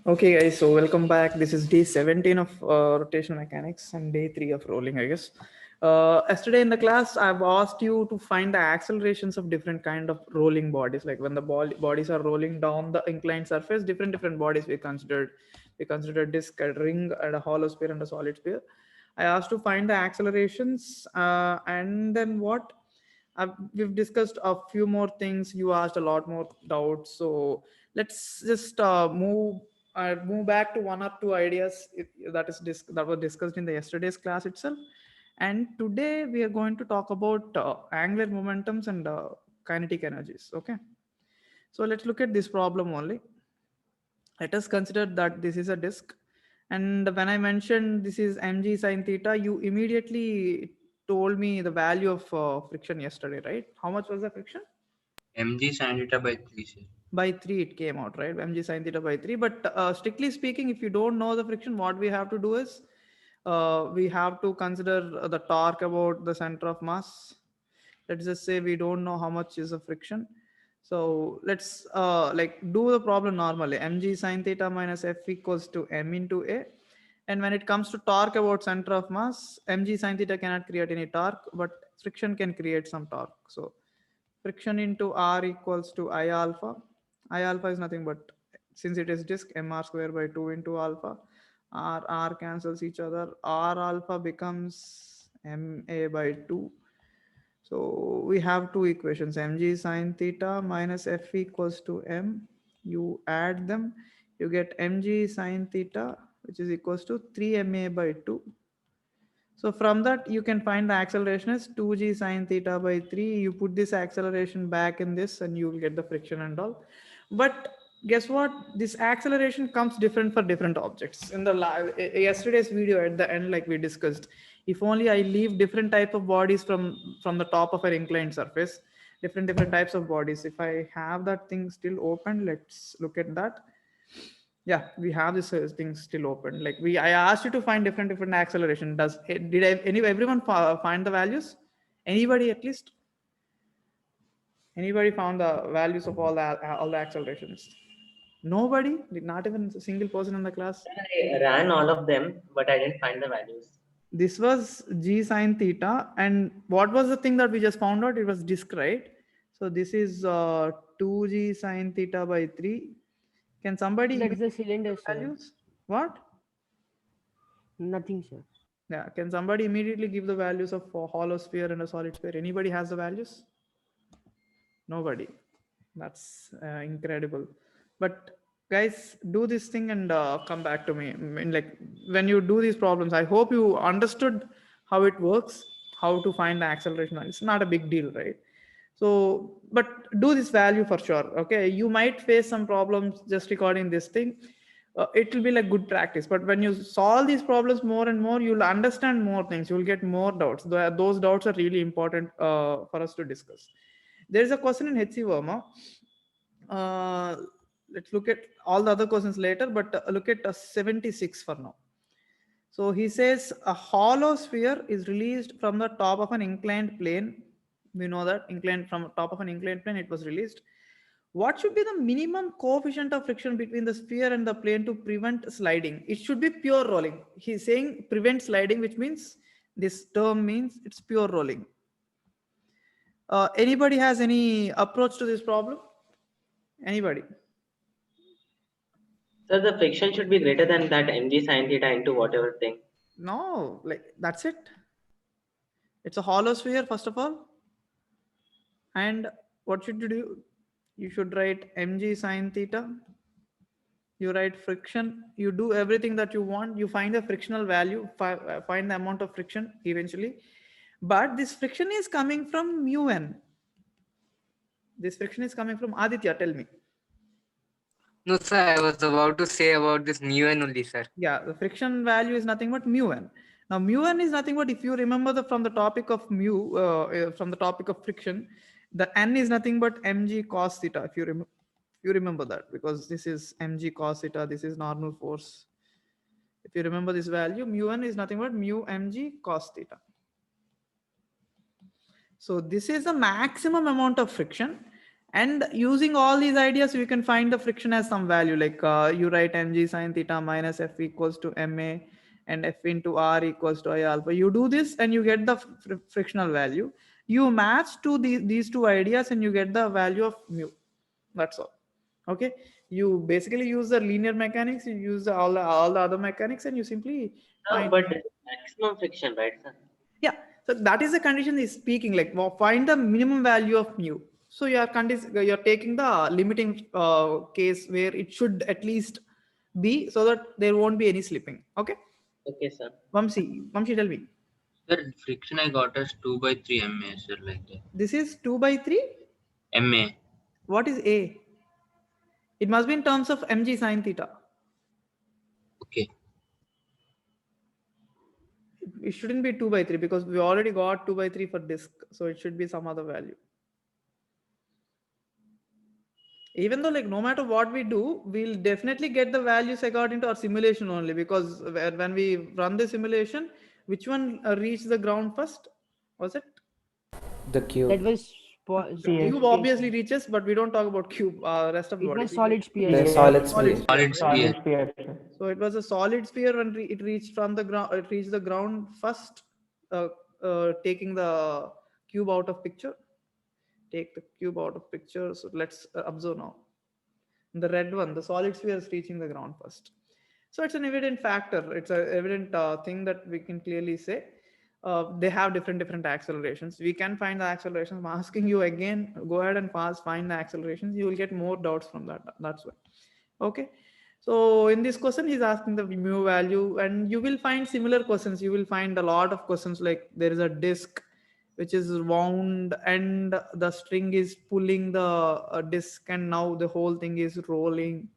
Okay, guys, so welcome back. This is day 17 of rotational mechanics and day 3 of rolling, I guess. Yesterday in the class, I've asked you to find the accelerations of different kind of rolling bodies. Like when the bodies are rolling down the inclined surface, different bodies we considered. We considered disk, a ring, and a hollow sphere and a solid sphere. I asked to find the accelerations, and then what? We've discussed a few more things. You asked a lot more doubts, so let's just move back to one or two ideas that were discussed in the yesterday's class itself. And today we are going to talk about angular momentums and kinetic energies. Okay, so let's look at this problem only. Let us consider that this is a disk, and when I mentioned this is mg sine theta, you immediately told me the value of friction yesterday, right? How much was the friction? mg sin theta by 3, sir. By 3 it came out, right? Mg sine theta by 3. But strictly speaking, if you don't know the friction, what we have to do is we have to consider the torque about the center of mass. Let's just say we don't know how much is the friction. So let's like do the problem normally. Mg sine theta minus F equals to m into A. And when it comes to torque about center of mass, mg sine theta cannot create any torque, but friction can create some torque. So friction into R equals to I alpha. I alpha is nothing but, since it is disk, mr square by 2 into alpha. R cancels each other. R alpha becomes ma by 2. So we have two equations, mg sine theta minus F equals to m. You add them, you get mg sine theta, which is equals to 3ma by 2. So from that, you can find the acceleration as 2g sine theta by 3. You put this acceleration back in this and you will get the friction and all. But guess what? This acceleration comes different for different objects. In the yesterday's video at the end, like we discussed, if only I leave different type of bodies from the top of an inclined surface, different types of bodies. If I have that thing still open, let's look at that. Yeah, we have this thing still open. Like I asked you to find different acceleration. Everyone find the values? Anybody at least? Anybody found the values of all the accelerations? Nobody, not even a single person in the class. I ran all of them, but I didn't find the values. This was g sine theta, and what was the thing that we just found out? It was disk, right? So this is 2g sine theta by 3. Can somebody That's the immediately give cylinder, the sir. values? What? Nothing, sir. Yeah, can somebody immediately give the values of a hollow sphere and a solid sphere? Anybody has the values? Nobody. That's incredible. But guys, do this thing and come back to me. I mean, like when you do these problems, I hope you understood how it works, how to find the acceleration. It's not a big deal, right? So, but do this value for sure. Okay, you might face some problems just recording this thing. It will be like good practice, but when you solve these problems more and more, you'll understand more things, you'll get more doubts. Those doubts are really important for us to discuss. There is a question in HC Verma. uh, let's look at all the other questions later, but look at 76 for now. So he says a hollow sphere is released from the top of an inclined plane. We know that inclined, from top of an inclined plane it was released. What should be the minimum coefficient of friction between the sphere and the plane to prevent sliding? It should be pure rolling. He's saying prevent sliding, which means this term means it's pure rolling. Anybody has any approach to this problem? Anybody? So the friction should be greater than that mg sin theta into whatever thing. No, like that's it. It's a hollow sphere, first of all. And what should you do? You should write mg sine theta. You write friction. You do everything that you want. You find the frictional value, find the amount of friction eventually. But this friction is coming from mu n. This friction is coming from Aditya. Tell me. No, sir, I was about to say about this mu n only, sir. Yeah, the friction value is nothing but mu n. Now mu n is nothing but, if you remember from the topic of from the topic of friction, the n is nothing but mg cos theta. If you remember that, because this is mg cos theta, this is normal force. If you remember this value, mu n is nothing but mu mg cos theta. So this is the maximum amount of friction, And using all these ideas, you can find the friction as some value, like you write mg sine theta minus f equals to ma and f into r equals to I alpha. You do this and you get the frictional value. You match to these two ideas and you get the value of mu. That's all. Okay. You basically use the linear mechanics, you use all the other mechanics, and you simply No, find. but maximum friction, right, sir? Yeah, so that is the condition is speaking, like find the minimum value of mu. So you're taking the limiting case where it should at least be, so that there won't be any slipping. Okay. Okay, sir. Vamsi, tell me. Sir, friction I got as 2/3 MA, sir, like that. This is 2/3. MA. What is A? It must be in terms of mg sine theta. Okay. It shouldn't be 2/3 because we already got 2/3 for disk. So it should be some other value. Even though, like, no matter what we do, we'll definitely get the values according to our simulation only, because when we run the simulation, which one reached the ground first? Was it? The cube. That was Cube obviously reaches, but we don't talk about cube. Rest of the it body. was solid sphere. The yeah. solid sphere. Solid sphere. So it was a solid sphere when it reached from the ground. It reached the ground first, taking the cube out of picture. Take the cube out of picture. So let's observe now. The red one, the solid sphere, is reaching the ground first. So it's an evident factor. It's an evident thing that we can clearly say. They have different accelerations. We can find the accelerations. I'm asking you again, go ahead and find the accelerations. You will get more doubts from that. That's why. Okay. So in this question, he's asking the mu value, and you will find similar questions. You will find a lot of questions like there is a disk which is wound and the string is pulling the disk, and now the whole thing is rolling.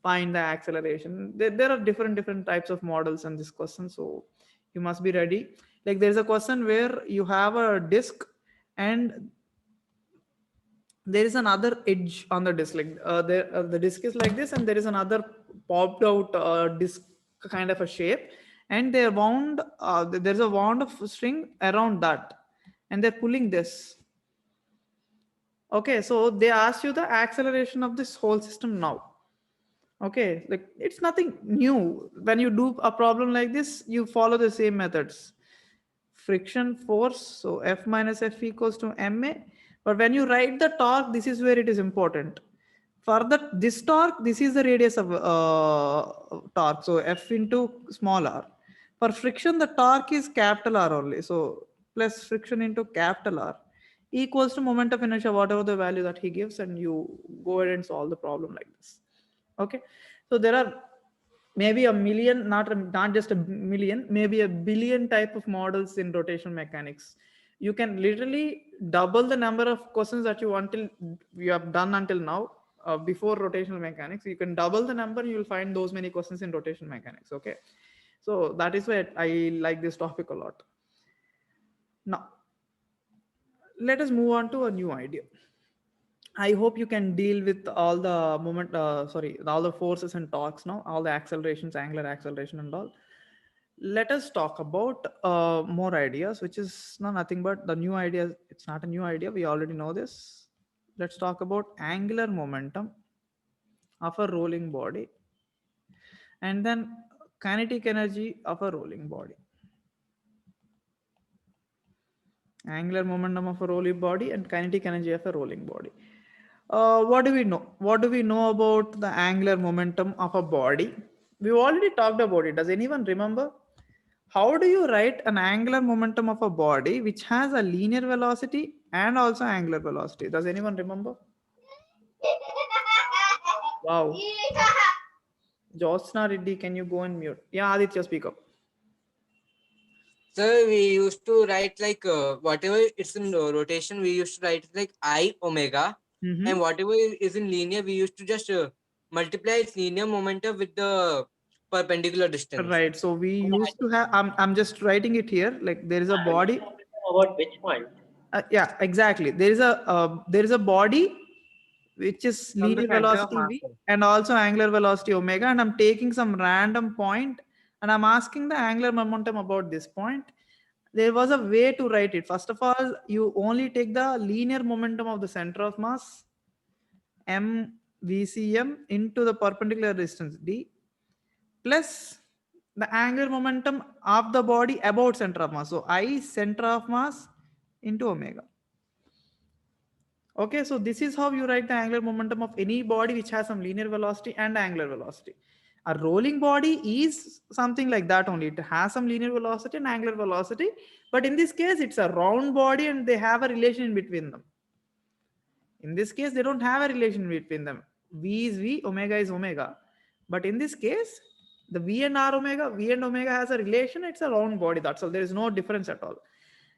Find the acceleration. There are different types of models in this question, so you must be ready. Like there's a question where you have a disk and there is another edge on the disk, like the disk is like this and there is another popped out disk kind of a shape, and they're wound, there's a wound of string around that and they're pulling this. Okay, so they ask you the acceleration of this whole system now. Okay, like it's nothing new. When you do a problem like this, you follow the same methods. Friction force, so F minus F equals to ma. But when you write the torque, this is where it is important. For this torque, this is the radius of torque, so F into small r. For friction, the torque is capital R only, so plus friction into capital R equals to moment of inertia, whatever the value that he gives, and you go ahead and solve the problem like this. Okay, so there are maybe a million, not just a million, maybe a billion type of models in rotational mechanics. You can literally double the number of questions that you have done until now. Before rotational mechanics, you can double the number, you will find those many questions in rotational mechanics. Okay, so that is why I like this topic a lot. Now let us move on to a new idea. I hope you can deal with all the all the forces and torques now, all the accelerations, angular acceleration and all. Let us talk about more ideas, which is nothing but the new idea. It's not a new idea. We already know this. Let's talk about angular momentum of a rolling body and then kinetic energy of a rolling body. Angular momentum of a rolling body and kinetic energy of a rolling body. What do we know? What do we know about the angular momentum of a body? We've already talked about it. Does anyone remember? How do you write an angular momentum of a body which has a linear velocity and also angular velocity? Does anyone remember? Wow. Jyotsna Reddy, can you go and mute? Yeah, Aditya, speak up. So we used to write like whatever it's in rotation, we used to write like I omega, and whatever is in linear, we used to just multiply its linear momentum with the perpendicular distance. Right. So we used to have. I'm just writing it here. Like there is a body. About which point? Yeah, exactly. There is a body which is From the linear center of velocity mass. v and also angular velocity omega, and I'm taking some random point and I'm asking the angular momentum about this point. There was a way to write it. First of all, you only take the linear momentum of the center of mass m VCM into the perpendicular distance d plus the angular momentum of the body about center of mass. So I center of mass into omega. Okay, so this is how you write the angular momentum of any body which has some linear velocity and angular velocity. A rolling body is something like that only. It has some linear velocity and angular velocity, but in this case, it's a round body and they have a relation in between them. In this case, they don't have a relation between them. V is V, omega is omega. But in this case, the V and R omega, V and omega has a relation. It's a round body. That's all. There is no difference at all.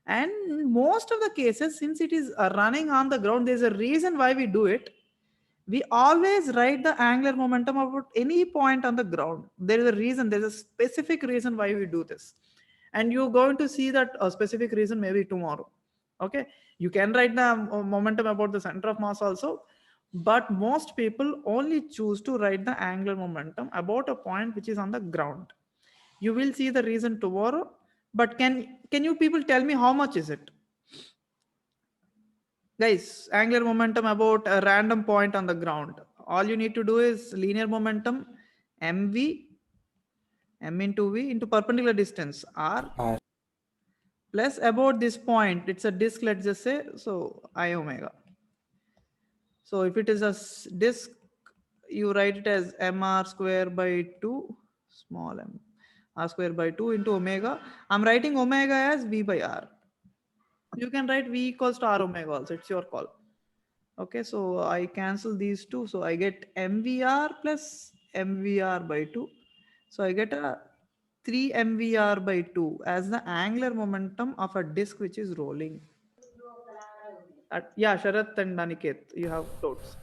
And most of the cases, since it is running on the ground, there's a reason why we do it. We always write the angular momentum about any point on the ground. There is a reason, there's a specific reason why we do this. And you're going to see that a specific reason maybe tomorrow. Okay, you can write the momentum about the center of mass also, but most people only choose to write the angular momentum about a point which is on the ground. You will see the reason tomorrow, but can you people tell me how much is it? Guys, angular momentum about a random point on the ground. All you need to do is linear momentum mv, m into v into perpendicular distance r, plus about this point. It's a disk, let's just say, so I omega. So if it is a disk, you write it as mr square by 2, small m, r square by 2 into omega. I'm writing omega as v by r. You can write v equals to r omega also, it's your call. Okay, so I cancel these two, so I get mvr plus mvr by 2. So I get a 3 mvr by 2 as the angular momentum of a disk which is rolling. Yeah, Sharath and Aniket, you have notes.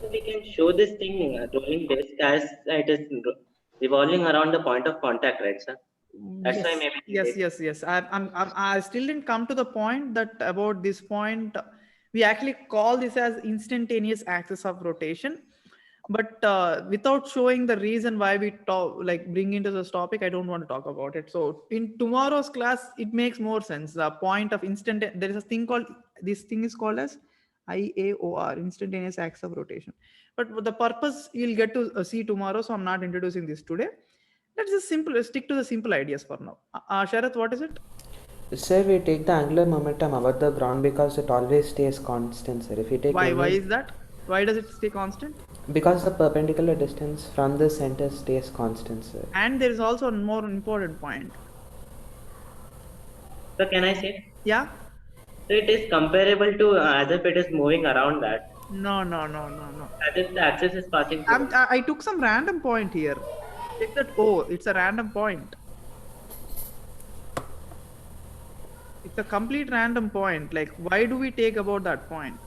So we can show this thing rolling disk as it is revolving around the point of contact, right, sir? That's why maybe. Yes. I still didn't come to the point that about this point. We actually call this as instantaneous axis of rotation, but without showing the reason why we talk, like bring into this topic, I don't want to talk about it. So in tomorrow's class, it makes more sense. The point of there is a thing called, this thing is called as IAOR, instantaneous axis of rotation. But the purpose you'll get to see tomorrow, so I'm not introducing this today. Let's just stick to the simple ideas for now. Sharath, what is it? Sir, we take the angular momentum above the ground because it always stays constant, sir. If we take Why is that? Why does it stay constant? Because the perpendicular distance from the center stays constant, sir. And there is also a more important point. So can I say? Yeah? So it is comparable to as if it is moving around that. No. As if the axis is passing through. I took some random point here. Take that O, it's a random point. It's a complete random point. Like, why do we take about that point?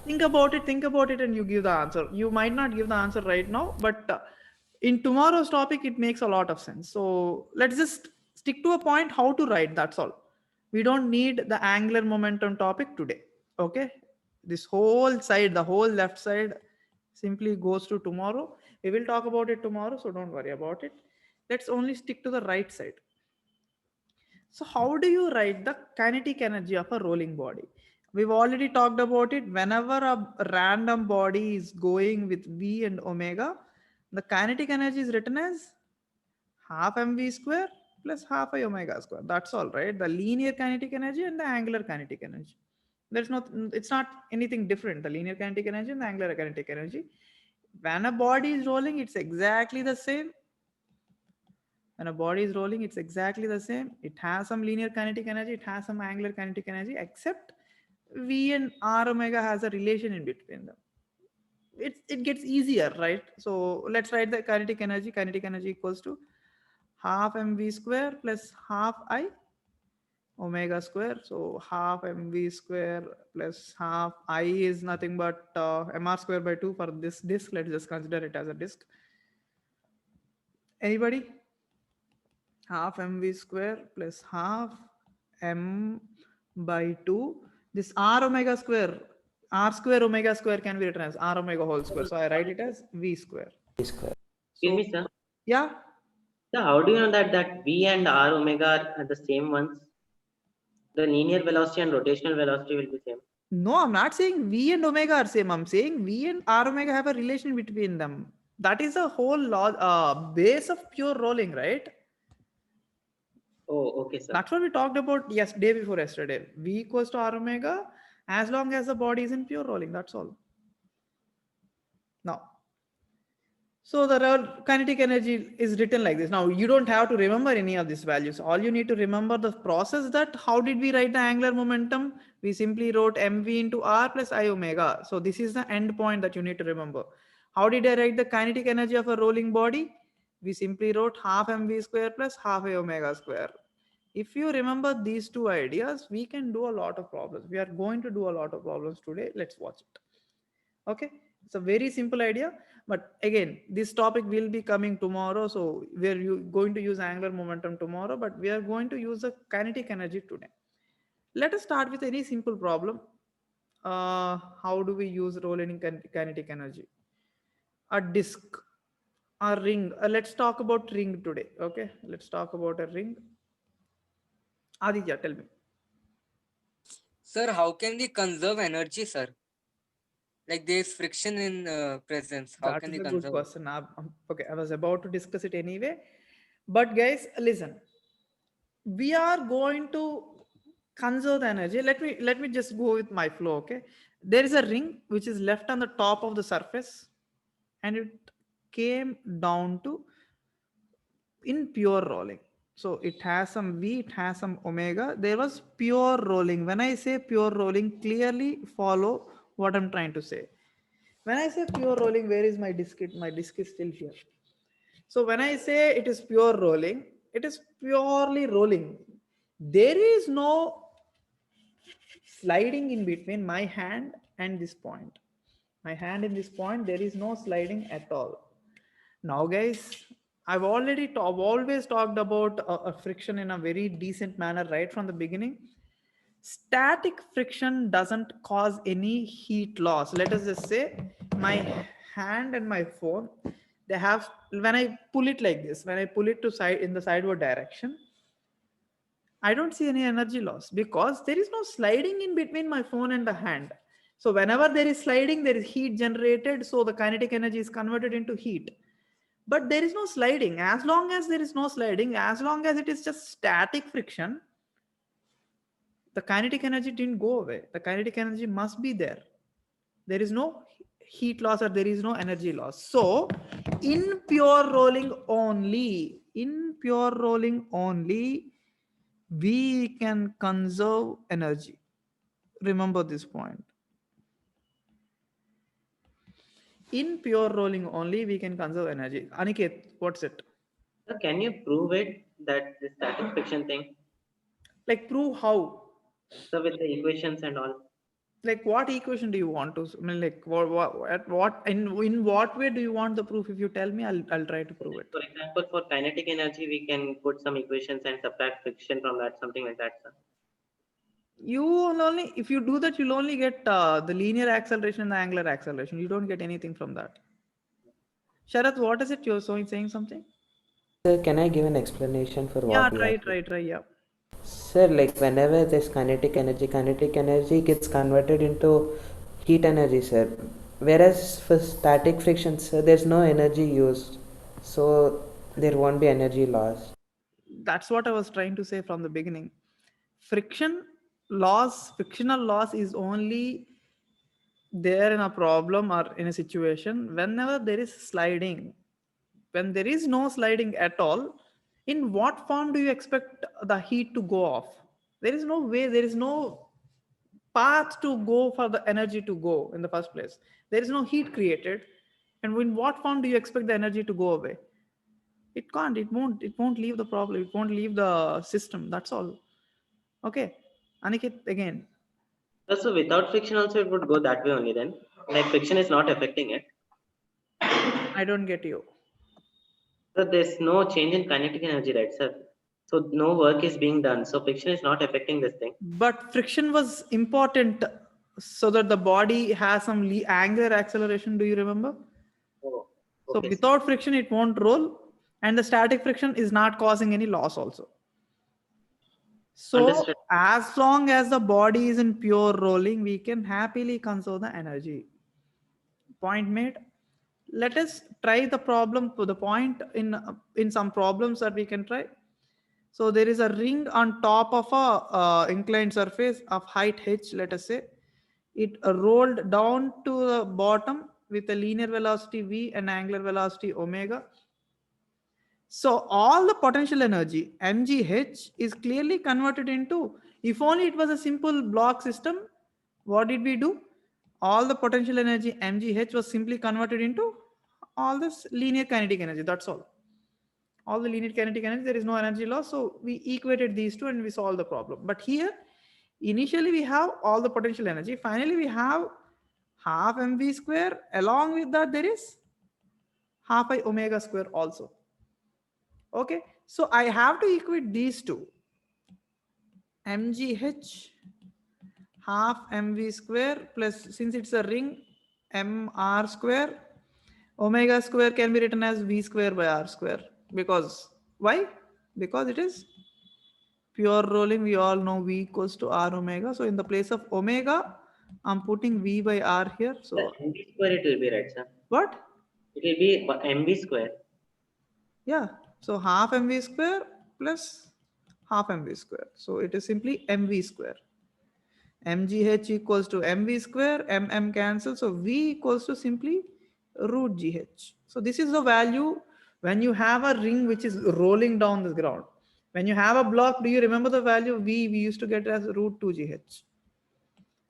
Think about it and you give the answer. You might not give the answer right now, but in tomorrow's topic, it makes a lot of sense. So let's just stick to a point, how to write, that's all. We don't need the angular momentum topic today. Okay, this whole side, the whole left side simply goes to tomorrow. We will talk about it tomorrow, so don't worry about it. Let's only stick to the right side. So how do you write the kinetic energy of a rolling body? We've already talked about it. Whenever a random body is going with V and omega, the kinetic energy is written as half mv square plus half I omega square. That's all, right? The linear kinetic energy and the angular kinetic energy. It's not anything different. The linear kinetic energy and the angular kinetic energy. When a body is rolling, it's exactly the same. When a body is rolling, it's exactly the same. It has some linear kinetic energy, it has some angular kinetic energy, except V and R omega has a relation in between them. It gets easier, right? So let's write the kinetic energy. Kinetic energy equals to half mv square plus half I omega square. So half mv square plus half I is nothing but mr square by 2 for this disk. Let's just consider it as a disk. Anybody? Half mv square plus half m by 2. This r omega square, r square omega square can be written as r omega whole square. So I write it as v square. Excuse me, sir. Yeah. So how do you know that V and R omega are the same ones? The linear velocity and rotational velocity will be same. No, I'm not saying V and omega are same. I'm saying V and R omega have a relation between them. That is a whole base of pure rolling, right? Oh, okay, sir. That's what we talked about day before yesterday. V equals to R omega as long as the body is in pure rolling. That's all. Now, so the kinetic energy is written like this. Now, you don't have to remember any of these values. All you need to remember the process that how did we write the angular momentum? We simply wrote mv into r plus I omega. So this is the end point that you need to remember. How did I write the kinetic energy of a rolling body? We simply wrote half mv square plus half I omega square. If you remember these two ideas, we can do a lot of problems. We are going to do a lot of problems today. Let's watch it. Okay, it's a very simple idea, but again, this topic will be coming tomorrow. So we are going to use angular momentum tomorrow, but we are going to use the kinetic energy today. Let us start with any simple problem. How do we use rolling kinetic energy? A disk, a ring. Let's talk about ring today. Okay, let's talk about a ring. Aditya, tell me. Sir, how can we conserve energy, sir? Like there's friction in presence. How That can is we a good conserve? question. Okay, I was about to discuss it anyway. But guys, listen. We are going to conserve the energy. Let me just go with my flow. Okay, there is a ring which is left on the top of the surface, and it came down to in pure rolling. So it has some V, it has some omega. There was pure rolling. When I say pure rolling, clearly follow what I'm trying to say. When I say pure rolling, where is my disk? My disk is still here. So when I say it is pure rolling, it is purely rolling. There is no sliding in between my hand and this point. My hand in this point, there is no sliding at all. Now, guys, I've always talked about a friction in a very decent manner right from the beginning. Static friction doesn't cause any heat loss. Let us just say my hand and my phone, they have, when I pull it like this, when I pull it to side in the sideward direction, I don't see any energy loss because there is no sliding in between my phone and the hand. So whenever there is sliding, there is heat generated. So the kinetic energy is converted into heat. But there is no sliding. As long as there is no sliding, as long as it is just static friction, the kinetic energy didn't go away. The kinetic energy must be there. There is no heat loss or there is no energy loss. So in pure rolling only, we can conserve energy. Remember this point. In pure rolling only, we can conserve energy. Aniket, what's it? Sir, can you prove it that the static friction thing? Like prove how? So with the equations and all. Like what equation do you want to? I mean, like in what way do you want the proof? If you tell me, I'll try to prove it. For example, for kinetic energy, we can put some equations and subtract friction from that, something like that, sir. You will only, if you do that, you'll only get the linear acceleration and the angular acceleration. You don't get anything from that. Sharath, what is it you're saying something? Sir, can I give an explanation for Yeah, what we try. Yeah. Sir, like whenever this kinetic energy gets converted into heat energy, sir. Whereas for static friction, sir, there's no energy used. So there won't be energy lost. That's what I was trying to say from the beginning. Frictional loss is only there in a problem or in a situation whenever there is sliding. When there is no sliding at all, in what form do you expect the heat to go off? There is no way, there is no path to go for the energy to go in the first place. There is no heat created. And in what form do you expect the energy to go away? It can't, it won't leave the problem, it won't leave the system. That's all. Okay. Aniket, again. So without friction also it would go that way only then. Like friction is not affecting it. I don't get you. So there's no change in kinetic energy, right, sir? So no work is being done. So friction is not affecting this thing. But friction was important so that the body has some angular acceleration. Do you remember? Oh, So okay. without friction, it won't roll. And the static friction is not causing any loss also. So Understood. as long as the body is in pure rolling, we can happily conserve the energy. Point made. Let us try the problem to the point in some problems that we can try. So there is a ring on top of a inclined surface of height h, let us say. It rolled down to the bottom with a linear velocity v and angular velocity omega. So all the potential energy mgh is clearly converted into, if only it was a simple block system, what did we do? All the potential energy mgh was simply converted into all this linear kinetic energy. That's all the linear kinetic energy, there is no energy loss. So we equated these two and we solved the problem. But here, initially we have all the potential energy. Finally, we have half mv square. Along with that, there is half I omega square also. Okay, so I have to equate these two. mgh half mv square plus, since it's a ring, mr square. Omega square can be written as v square by r square. Because why? Because it is pure rolling. We all know v equals to r omega. So in the place of omega, I'm putting v by r here. So MV square it will be, right, sir? what? It will be MV square. Yeah. So half mv square plus half mv square. So it is simply mv square. mgh equals to mv square, cancel. So v equals to simply root gh. So this is the value when you have a ring which is rolling down the ground. When you have a block, do you remember the value v? We used to get as root 2 gh.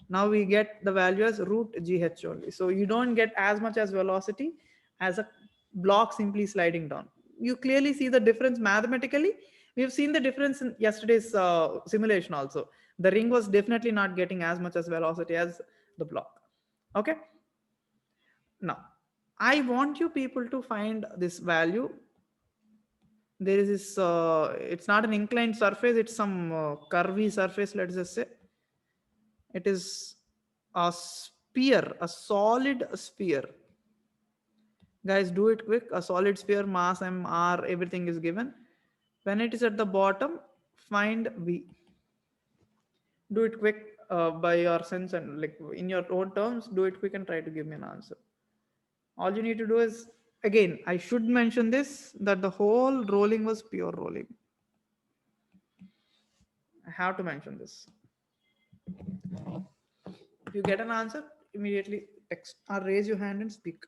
Now we get the value as root gh only. So you don't get as much as velocity as a block simply sliding down. You clearly see the difference mathematically. We've seen the difference in yesterday's simulation also. The ring was definitely not getting as much as velocity as the block. Okay. Now, I want you people to find this value. There is this, it's not an inclined surface, it's some curvy surface, let's just say. It is a sphere, a solid sphere. Guys, do it quick. A solid sphere, mass m, r, everything is given. When it is at the bottom, find v. Do it quick by your sense and like in your own terms. Do it quick and try to give me an answer. All you need to do is, again, I should mention this, that the whole rolling was pure rolling. I have to mention this. If you get an answer, immediately text or raise your hand and speak.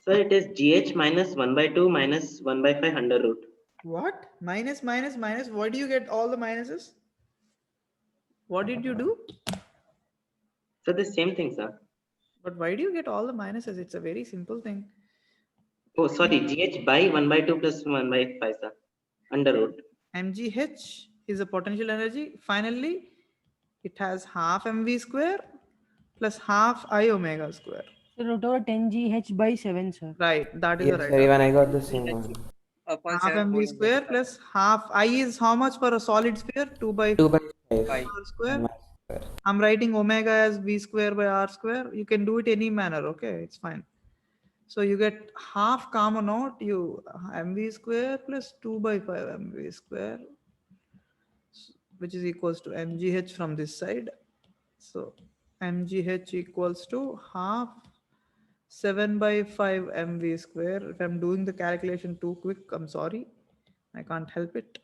So it is GH minus 1 by 2 minus 1 by 5 under root. What? Minus, minus, minus. Why do you get all the minuses? What did you do? So the same thing, sir. But why do you get all the minuses? It's a very simple thing. Oh, sorry, GH by 1 by 2 plus 1 by 5, sir. Under root. mgh is a potential energy. Finally, it has half mv square plus half I omega square. So root over 10 GH by 7, sir. Right, that is Yes, the right sir, answer. even I got the same one. Upon Half mv square plus half I is how much for a solid sphere? 2 by 2 by 5. r square. M square. I'm writing omega as v square by r square. You can do it any manner. Okay, it's fine. So you get half common out. You mv square plus 2 by 5 mv square, which is equals to mgh from this side. So mgh equals to half 7 by 5 mv square. If I'm doing the calculation too quick, I'm sorry. I can't help it.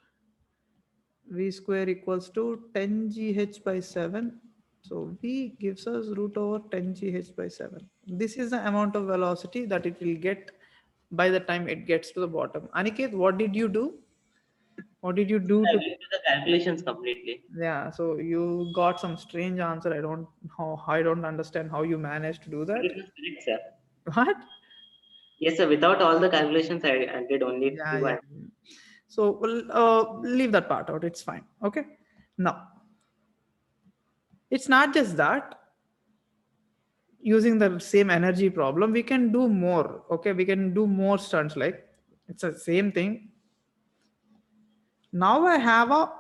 V square equals to 10 gh by 7. So V gives us root over 10 gh by 7. This is the amount of velocity that it will get by the time it gets to the bottom. Aniket, what did you do? What did you do I to? went to the calculations completely. Yeah, so you got some strange answer. I don't understand how you managed to do that. It was correct, sir. What? Yes, sir. Without all the calculations, I did only Yeah, two. yeah. So leave that part out. It's fine. Okay. Now, it's not just that. Using the same energy problem, we can do more. Okay, we can do more stunts. Like it's the same thing. Now I have a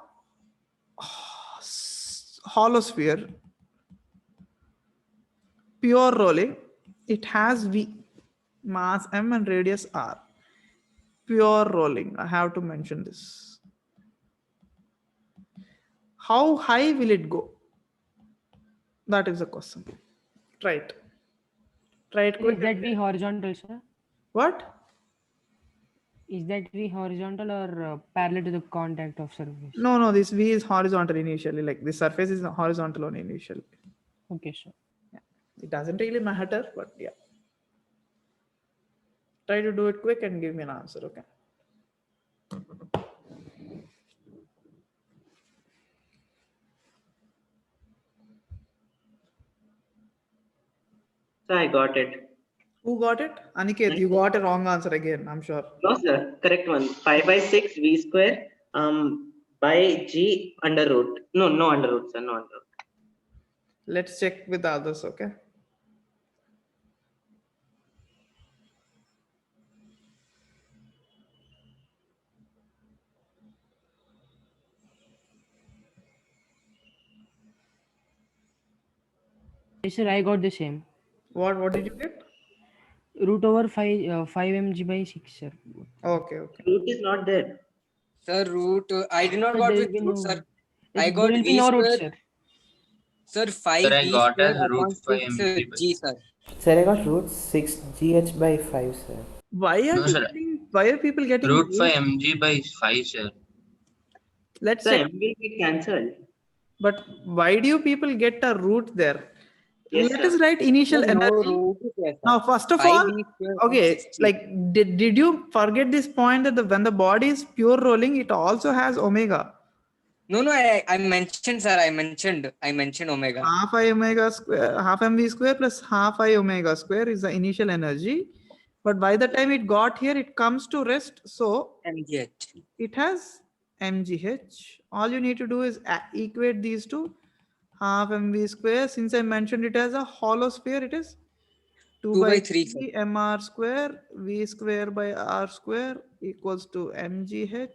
hollow sphere, pure rolling, it has V, mass M and radius R. Pure rolling, I have to mention this. How high will it go? That is the question. Try it. Try it Is quick. that V horizontal, sir? What? Is that V horizontal or parallel to the contact of surface? No, this V is horizontal initially. Like the surface is horizontal on initially. Okay, sir. Yeah. It doesn't really matter, but yeah. Try to do it quick and give me an answer, okay? So I got it. Who got it? Aniket, you got a wrong answer again, I'm sure. No, sir. Correct one. 5/6 V square by G under root. No under root, sir. No under root. Let's check with the others, okay? Yes, sir, I got the same. What did you get? Root over 5 mg by 6, sir. Okay. Root is not there. Sir, root, I did not Sir, got there with will be root, no- sir. There I got will be V no root, square. sir. Sir, 5 Sir, I V got square as root upon 5 6 mg by G, sir. Sir, I got root 6gh by 5, sir. Why are No, you sir. getting, why are people getting Root 5 mg by 5, sir. Let's So check. M will be cancelled. But why do you people get a root there? Yes, Let sir. us write initial No energy. root is there, sir. Now, first of 5 all, V square upon okay, 6G. like did you forget this point that when the body is pure rolling, it also has omega. No, I mentioned, sir. I mentioned omega. Half I omega square, half mv square plus half I omega square is the initial energy. But by the time it got here, it comes to rest. So MGH. it has mgh. All you need to do is equate these two. Half mv square. Since I mentioned it as a hollow sphere, it is 2 by 3, sir. 3 mr square v square by r square equals to mgh.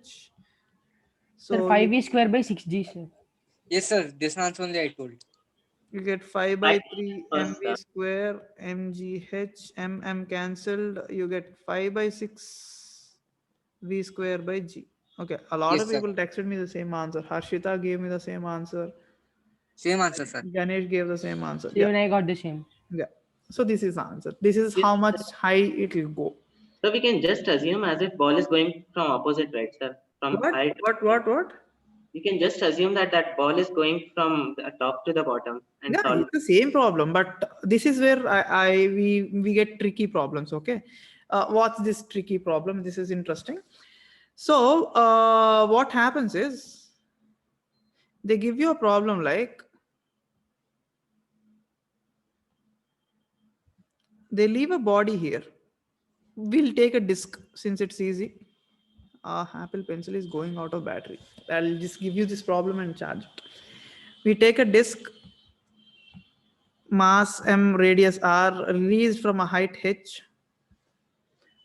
Sir, So 5V square by 6G, sir. Yes, sir. This answer only I told. you get 5 by 3 First, mv square mgh mm cancelled. You get 5 by 6 v square by g. Okay, a lot Yes, of sir. people texted me the same answer. Harshita gave me the same answer. Same answer, sir. Ganesh gave the same answer. So even I got the same. Yeah. So this is the answer. This is how much high it will go. So we can just assume as if ball is going from opposite, right, sir? From height. What? You can just assume that ball is going from the top to the bottom and Yeah, solve. it's the same problem, but this is where we get tricky problems. Okay, what's this tricky problem? This is interesting. So what happens is they give you a problem like they leave a body here. We'll take a disk since it's easy. Apple Pencil is going out of battery. I'll just give you this problem and charge it. We take a disk, mass m, radius r, released from a height h.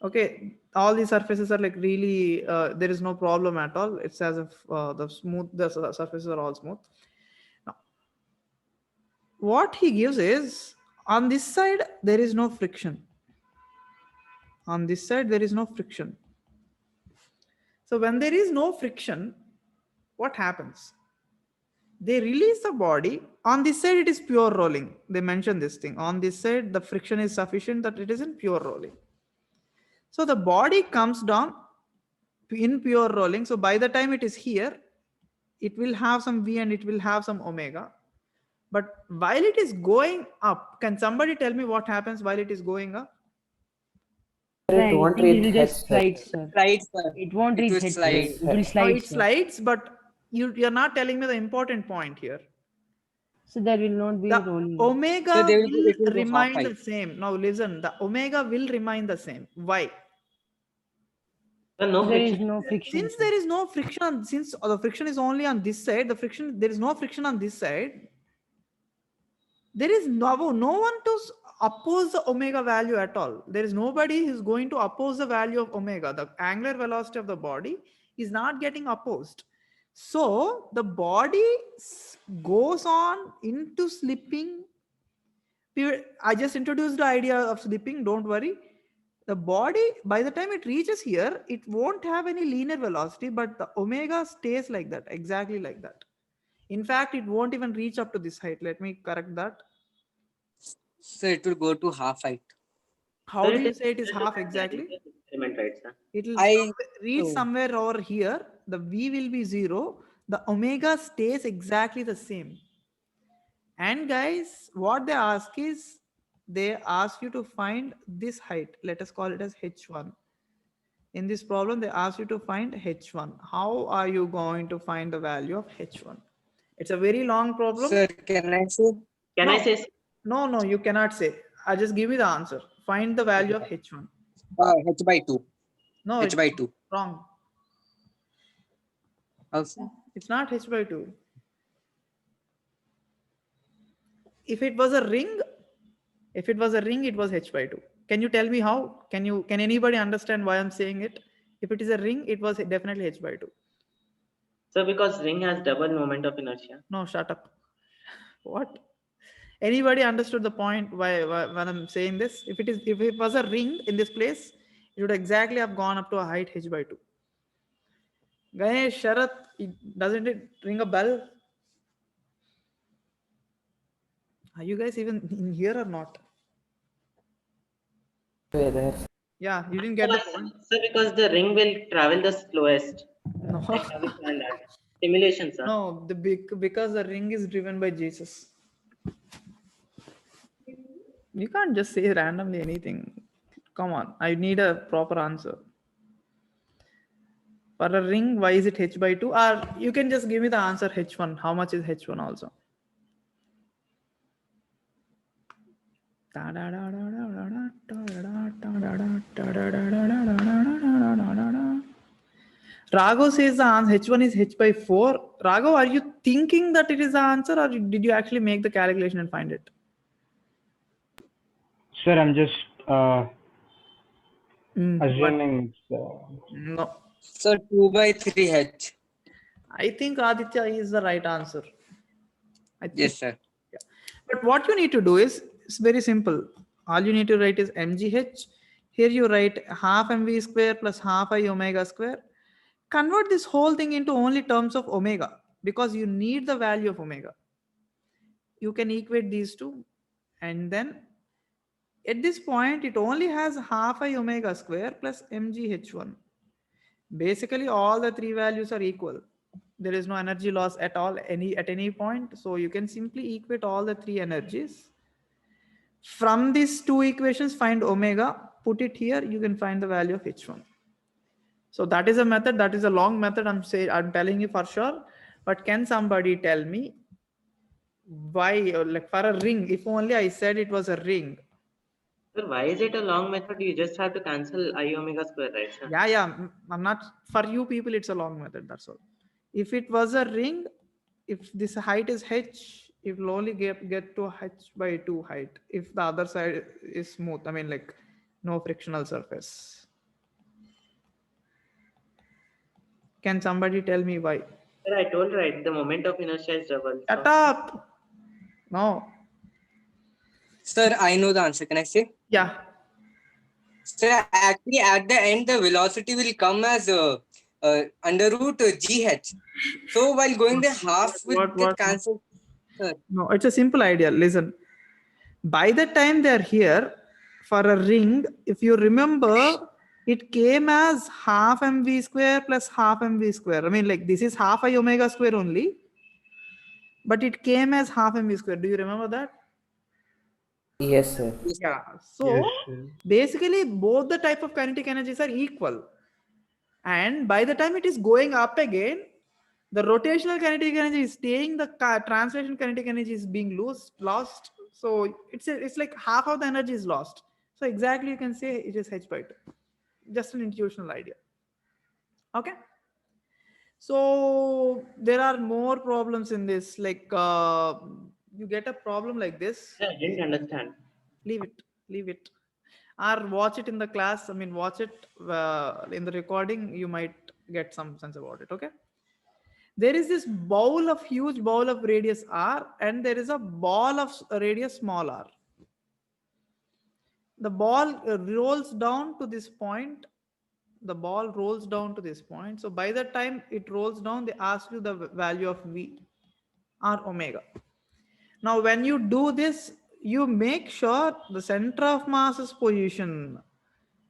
Okay, all these surfaces are like really, there is no problem at all. It's as if the surfaces are all smooth. Now, what he gives is, on this side, there is no friction. On this side, there is no friction. So when there is no friction, what happens? They release the body. On this side, it is pure rolling. They mention this thing. On this side, the friction is sufficient that it is in pure rolling. So the body comes down in pure rolling. So by the time it is here, it will have some V and it will have some omega. But while it is going up, can somebody tell me what happens while it is going up? Sir, I it won't think it will reach just head, slide, sir. sir. Slide, sir. It won't It reach will head, sir. slide. It will Now slide, it sir. slides, but you're not telling me the important point here. So there will not be The rolling. omega So will it will go remain half the height. same. Now listen, the omega will remain the same. Why? So no There is friction. no friction. Since sir. there is no friction, since the friction is only on this side, there is no friction on this side. There is no one to oppose the omega value at all. There is nobody who's going to oppose the value of omega. The angular velocity of the body is not getting opposed. So the body goes on into slipping. I just introduced the idea of slipping, don't worry. The body, by the time it reaches here, it won't have any linear velocity, but the omega stays like that, exactly like that. In fact, it won't even reach up to this height. Let me correct that. So it will go to half height. How So do it you is say it is similar to half that exactly? Galileo's experiment, right, sir? It will I reach oh. somewhere over here. The V will be 0. The omega stays exactly the same. And guys, what they ask is, they ask you to find this height. Let us call it as H1. In this problem, they ask you to find H1. How are you going to find the value of H1? It's a very long problem. Sir, can I say? Can No. I say? No, you cannot say. I just give me the answer. Find the value of H1. H by 2. No, H it's by 2. wrong. Also, It's not H by 2. If it was a ring, it was H by 2. Can you tell me how? Can anybody understand why I'm saying it? If it is a ring, it was definitely H by 2. So because ring has double moment of inertia. No, shut up. What? Anybody understood the point why when I'm saying this? If it was a ring in this place, it would exactly have gone up to a height H by 2. Ganesh, Sharat, doesn't it ring a bell? Are you guys even in here or not? Whether Yeah, you didn't get the point. So because the ring will travel the slowest. No. Like how we find that. Simulation, sir. No, because the ring is driven by Jesus. You can't just say randomly anything. Come on, I need a proper answer. For a ring, why is it H by 2? Or you can just give me the answer H1. How much is H1 also? Raghav says the answer H1 is H by 4. Raghav, are you thinking that it is the answer, or did you actually make the calculation and find it? Sir, I'm just What? assuming. No. so 2 by 3 H. I think Aditya is the right answer. I think. Yes, sir. Yeah. But what you need to do is, it's very simple. All you need to write is mgh. Here you write half mv square plus half I omega square. Convert this whole thing into only terms of omega, because you need the value of omega. You can equate these two, and then at this point it only has half I omega square plus mgh1. Basically all the three values are equal. There is no energy loss at all at any point, so you can simply equate all the three energies. From these two equations, find omega, put it here, you can find the value of h1. So that is a method. That is a long method, I'm telling you for sure. But can somebody tell me why, like for a ring, if only I said it was a ring? So why is it a long method? You just have to cancel I omega square, right, sir? Yeah, I'm not, for you people it's a long method, that's all. If it was a ring, if this height is h, it will only get to h by 2 height if the other side is smooth, I mean like no frictional surface. Can somebody tell me why? Sir, I told right, the moment of inertia is double. Shut So up. No. Sir, I know the answer. Can I say? Yeah. Sir, actually, at the end, the velocity will come as under root GH. So while going the half will get cancelled. Sir. No, it's a simple idea. Listen, by the time they're here for a ring, if you remember, it came as half mv square plus half mv square. I mean, like this is half I omega square only, but it came as half mv square. Do you remember that? yes, sir. Yeah. So basically, both the type of kinetic energies are equal. And by the time it is going up again, the rotational kinetic energy is staying, the translation kinetic energy is being lost. So it's like half of the energy is lost. So exactly you can say it is h by 2. Just an intuitional idea. Okay. So there are more problems in this. Like you get a problem like this. I didn't understand. Leave it. Or watch it in the class. I mean, watch it in the recording. You might get some sense about it. Okay. There is this huge bowl of radius r, and there is a ball of radius small r. The ball rolls down to this point. The ball rolls down to this point. So by the time it rolls down, they ask you the value of v or omega. Now, when you do this, you make sure the center of mass's position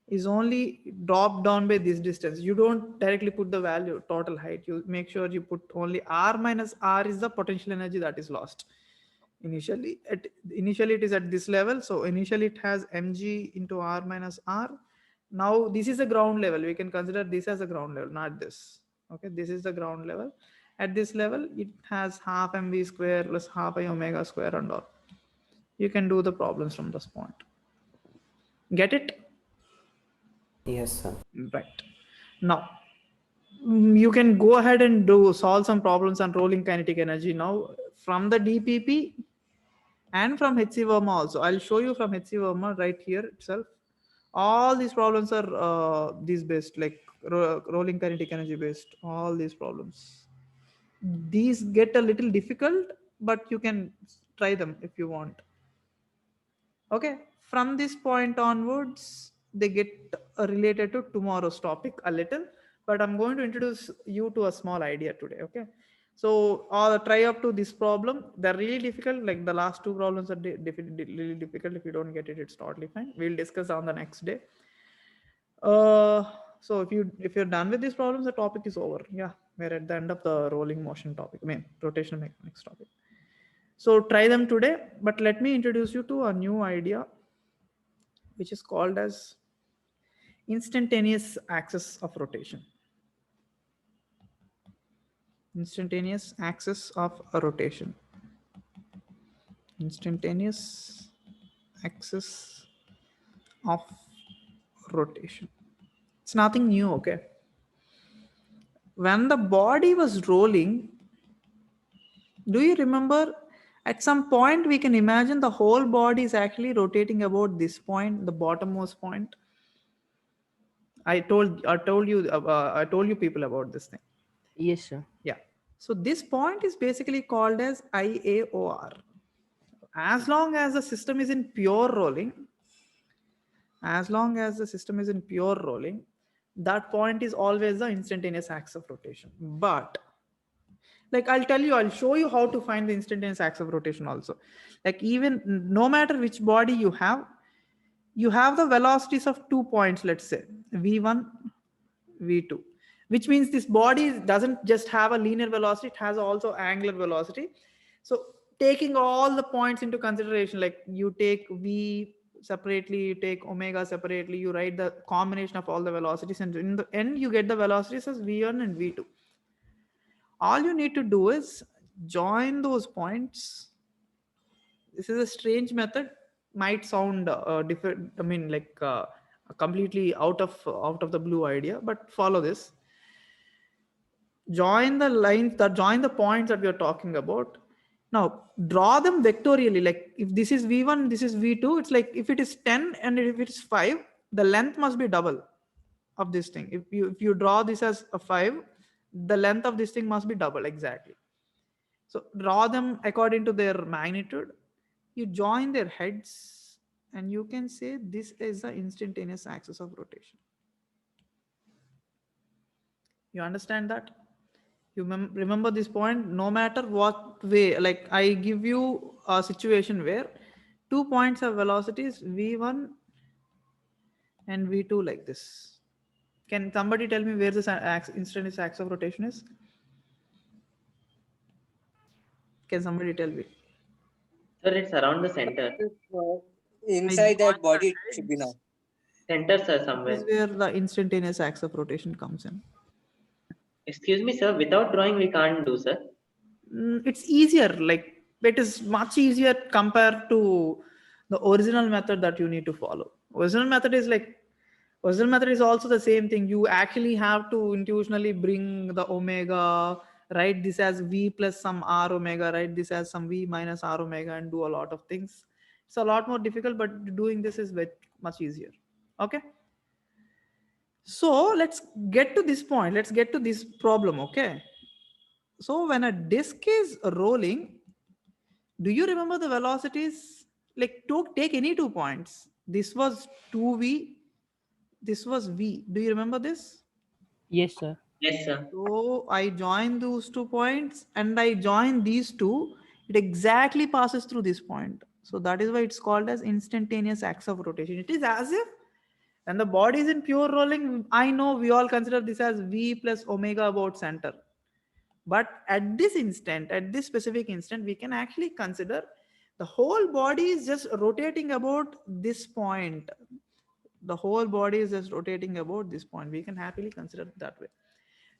is only dropped down by this distance. You don't directly put the value total height. You make sure you put only r minus r is the potential energy that is lost. Initially it is at this level. So initially it has mg into r minus r. Now this is the ground level. We can consider this as a ground level, not this. Okay, this is the ground level. At this level, it has half mv square plus half I omega square and all. You can do the problems from this point. Get it? Yes, sir. Right. Now, you can go ahead and solve some problems on rolling kinetic energy now from the DPP and from HC Verma also. I'll show you from HC Verma right here itself. All these problems are these based, like rolling kinetic energy based, all these problems. These get a little difficult, but you can try them if you want. Okay, from this point onwards, they get related to tomorrow's topic a little, but I'm going to introduce you to a small idea today. Okay, so I'll try up to this problem. They're really difficult. Like the last two problems are really difficult. If you don't get it, it's totally fine. We'll discuss on the next day. So if you're done with these problems, the topic is over. Yeah, we're at the end of the rolling motion topic. I mean, rotational mechanics topic. So try them today, but let me introduce you to a new idea, which is called as instantaneous axis of rotation. Instantaneous axis of rotation. Instantaneous axis of rotation. It's nothing new, okay? When the body was rolling, do you remember at some point we can imagine the whole body is actually rotating about this point, the bottommost point? I told you people about this thing. Yes, sir. Yeah. So this point is basically called as IAOR. As long as the system is in pure rolling, that point is always the instantaneous axis of rotation. But like I'll show you how to find the instantaneous axis of rotation also. Like even no matter which body you have the velocities of 2 points, let's say v1, v2, which means this body doesn't just have a linear velocity, it has also angular velocity. So taking all the points into consideration, like you take v separately, you take omega separately, you write the combination of all the velocities, and in the end you get the velocities as v1 and v2. All you need to do is join those points. This is a strange method, might sound different. I mean, like completely out of the blue idea, but follow this. Join the lines join the points that we are talking about. Now draw them vectorially. Like if this is v1, this is v2. It's like if it is 10 and if it is 5, the length must be double of this thing. If you draw this as a 5, the length of this thing must be double exactly. So draw them according to their magnitude. You join their heads and you can say this is the instantaneous axis of rotation. You understand that? You remember this point, no matter what way, like I give you a situation where 2 points have velocities v1 and v2 like this. Can somebody tell me where this instantaneous axis of rotation is? Can somebody tell me? Sir, it's around the center. Inside that body, it should be now. Center, sir, This somewhere. is where the instantaneous axis of rotation comes in. Excuse me, sir. Without drawing, we can't do, sir. It's easier, like it is much easier compared to the original method that you need to follow. Original method is also the same thing. You actually have to intuitionally bring the omega, write this as v plus some r omega, write this as some v minus r omega, and do a lot of things. It's a lot more difficult, but doing this is much easier. Okay. So let's get to this point. Let's get to this problem. Okay. So when a disk is rolling, do you remember the velocities? Like take any 2 points. This was 2v, this was v. Do you remember this? Yes, sir. Yes, sir. So I join those 2 points and I join these two. It exactly passes through this point. So that is why it's called as instantaneous axis of rotation. It is as if when the body is in pure rolling, I know we all consider this as v plus omega about center. But at this instant, at this specific instant, we can actually consider the whole body is just rotating about this point. The whole body is just rotating about this point. We can happily consider it that way.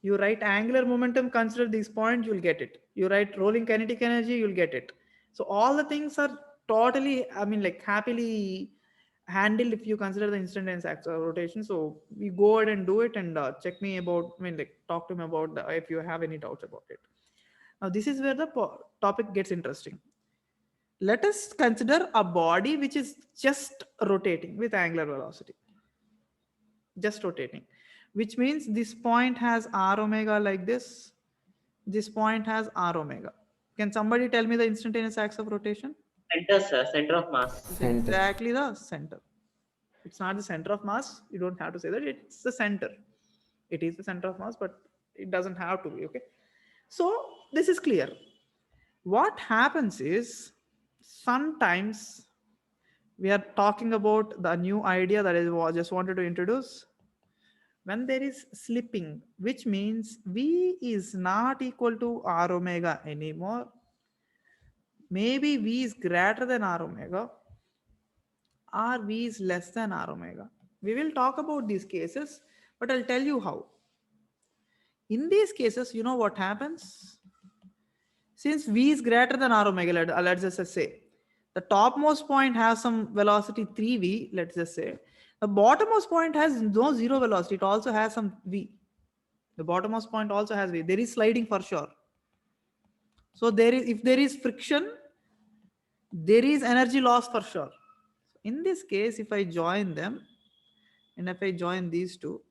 You write angular momentum, consider this point, you'll get it. You write rolling kinetic energy, you'll get it. So all the things are totally, I mean, like happily handled if you consider the instantaneous axis of rotation. So we go ahead and do it and check me about, I mean, like talk to me about if you have any doubts about it. Now this is where the topic gets interesting. Let us consider a body which is just rotating with angular velocity. Just rotating, which means this point has r omega like this. This point has r omega. Can somebody tell me the instantaneous axis of rotation? Center, sir. Center of mass. It's Center. exactly the center. It's not the center of mass. You don't have to say that. It's the center. It is the center of mass, but it doesn't have to be. Okay. So this is clear. What happens is sometimes we are talking about the new idea that I just wanted to introduce. When there is slipping, which means V is not equal to R omega anymore. Maybe V is greater than R omega, or V is less than R omega. We will talk about these cases, but I'll tell you how. In these cases, you know what happens? Since V is greater than R omega, let's just say, the topmost point has some velocity 3v, let's just say. The bottommost point has no zero velocity, it also has some v. The bottommost point also has v. There is sliding for sure. So there is, if there is friction, there is energy loss for sure. In this case, if I join them, and if I join these two,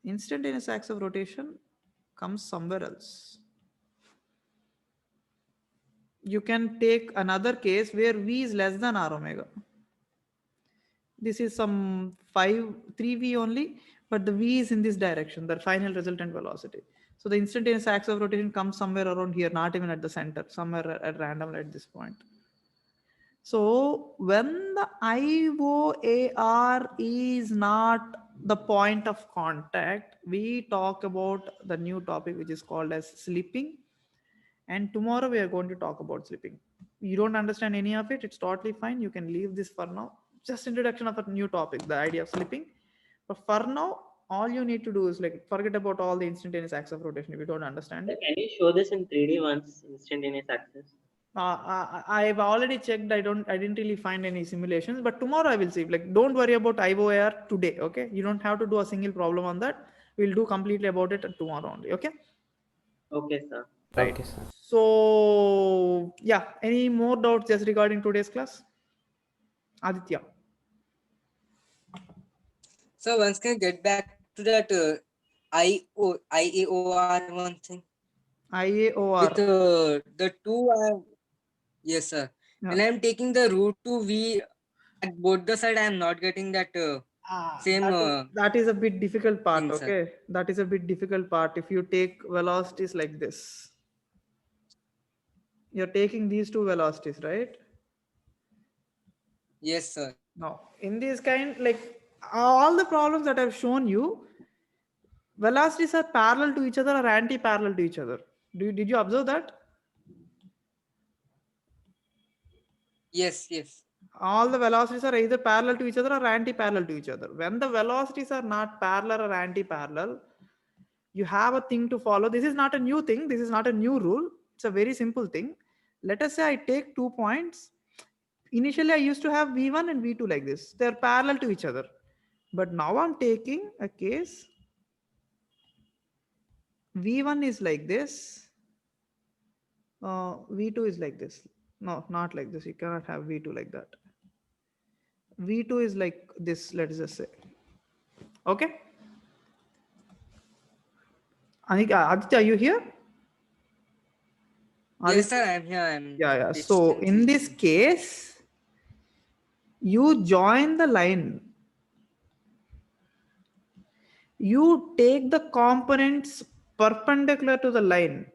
instantaneous axis of rotation comes somewhere else. You can take another case where v is less than r omega. This is some 3v only, but the v is in this direction, the final resultant velocity. So the instantaneous axis of rotation comes somewhere around here, not even at the center, somewhere at random at this point. So when the IOAR is not the point of contact, we talk about the new topic which is called as slipping. And tomorrow we are going to talk about slipping. You don't understand any of it, it's totally fine. You can leave this for now. Just introduction of a new topic, the idea of slipping. But for now, all you need to do is like forget about all the instantaneous axis of rotation if you don't understand Sir, it. can you show this in 3D once, instantaneous axis? I've already checked. I didn't really find any simulations, but tomorrow I will see. Like, don't worry about IOAR today. Okay, you don't have to do a single problem on that. We'll do completely about it tomorrow only. Okay. Okay, sir. Right. Okay, sir. So yeah, any more doubts just regarding today's class? Aditya. So once can I get back to that IAOR one thing IAOR. with the two. Yes, sir. Yeah. When I'm taking the root to V at both the side, I am not getting that same. That is a bit difficult part. thing, sir. Okay, that is a bit difficult part. If you take velocities like this, you're taking these two velocities, right? Yes, sir. Now, in this kind, like all the problems that I've shown you, velocities are parallel to each other or anti-parallel to each other. Did you observe that? Yes, yes. All the velocities are either parallel to each other or anti-parallel to each other. When the velocities are not parallel or anti-parallel, you have a thing to follow. This is not a new thing. This is not a new rule. It's a very simple thing. Let us say I take 2 points. Initially, I used to have V1 and V2 like this. They're parallel to each other. But now I'm taking a case. V1 is like this. V2 is like this. No, not like this. You cannot have V2 like that. V2 is like this, let's just say. Okay. Anika, Aditya, are you here? Yes, sir. I'm here. I'm Yeah. So in this case, you join the line. You take the components perpendicular to the line.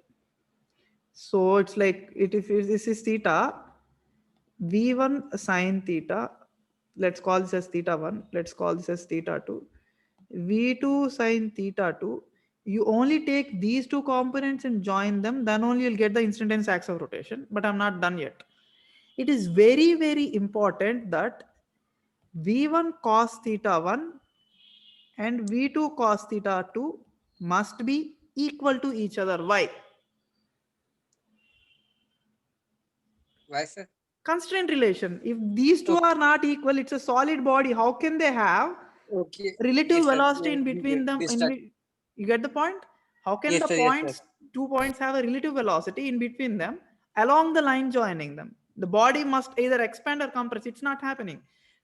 So it's like if this is theta, v1 sine theta, let's call this as theta 1, let's call this as theta 2, v2 sine theta 2. You only take these two components and join them, then only you'll get the instantaneous axis of rotation. But I'm not done yet. It is very, very important that v1 cos theta 1 and v2 cos theta 2 must be equal to each other. Why? Why, sir? Constraint relation. If these two are not equal, it's a solid body. How can they have Okay. relative Yes, sir. velocity Yeah, in we between get them? this start. You get the point? How can Yes, the sir. Yes, sir. points, 2 points, have a relative velocity in between them along the line joining them? The body must either expand or compress. It's not happening.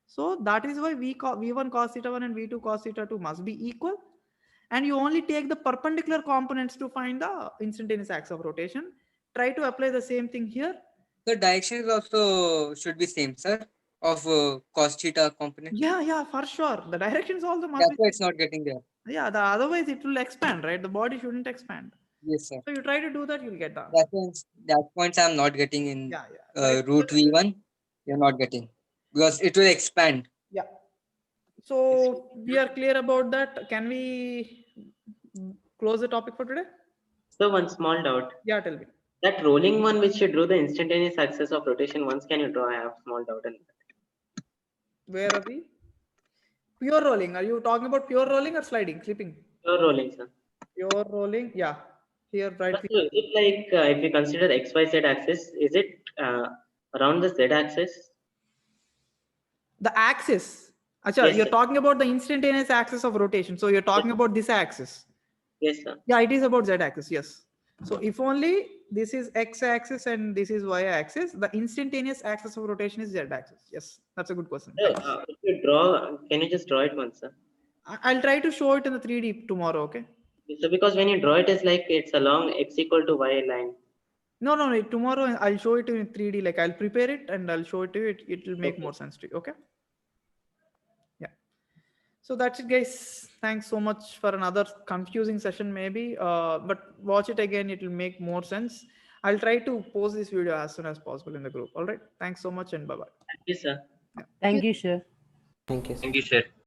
So that is why v1 cos theta 1 and v2 cos theta 2 must be equal. And you only take the perpendicular components to find the instantaneous axis of rotation. Try to apply the same thing here. The direction is also should be same, sir, of cos theta component. Yeah, for sure. The directions also must That's be. why it's not getting there. Yeah, otherwise it will expand, right? The body shouldn't expand. Yes, sir. So you try to do that, you'll get that. That points I'm not getting in Yeah. Try to root do that. v1. You're not getting because it will expand. Yeah. So we are clear about that. Can we close the topic for today? So one small doubt. Yeah, tell me. That rolling one which you drew the instantaneous axis of rotation, once can you draw? I have small doubt in that. Where are we? Pure rolling. Are you talking about pure rolling or sliding, slipping? Pure rolling, sir. Pure rolling. Yeah. Here, right. So is it like if you consider XYZ axis, is it around the Z axis? The axis. Achha, Yes, you're sir. talking about the instantaneous axis of rotation. So you're talking about this axis. Yes, sir. Yeah, it is about Z axis. Yes. So if only this is X axis and this is Y axis, the instantaneous axis of rotation is Z axis. Yes, that's a good question. So, if you draw, can you just draw it once, sir? I'll try to show it in the 3D tomorrow. Okay. So because when you draw it, it's like it's along X equal to Y line. No. Tomorrow I'll show it in 3D. Like I'll prepare it and I'll show it to you. It will make more sense to you. Okay. Yeah. So that's it, guys. Thanks so much for another confusing session, maybe. But watch it again. It will make more sense. I'll try to post this video as soon as possible in the group. All right. Thanks so much and bye-bye. Thank you, sir. Thank you, sir. Thank you. Thank you, sir.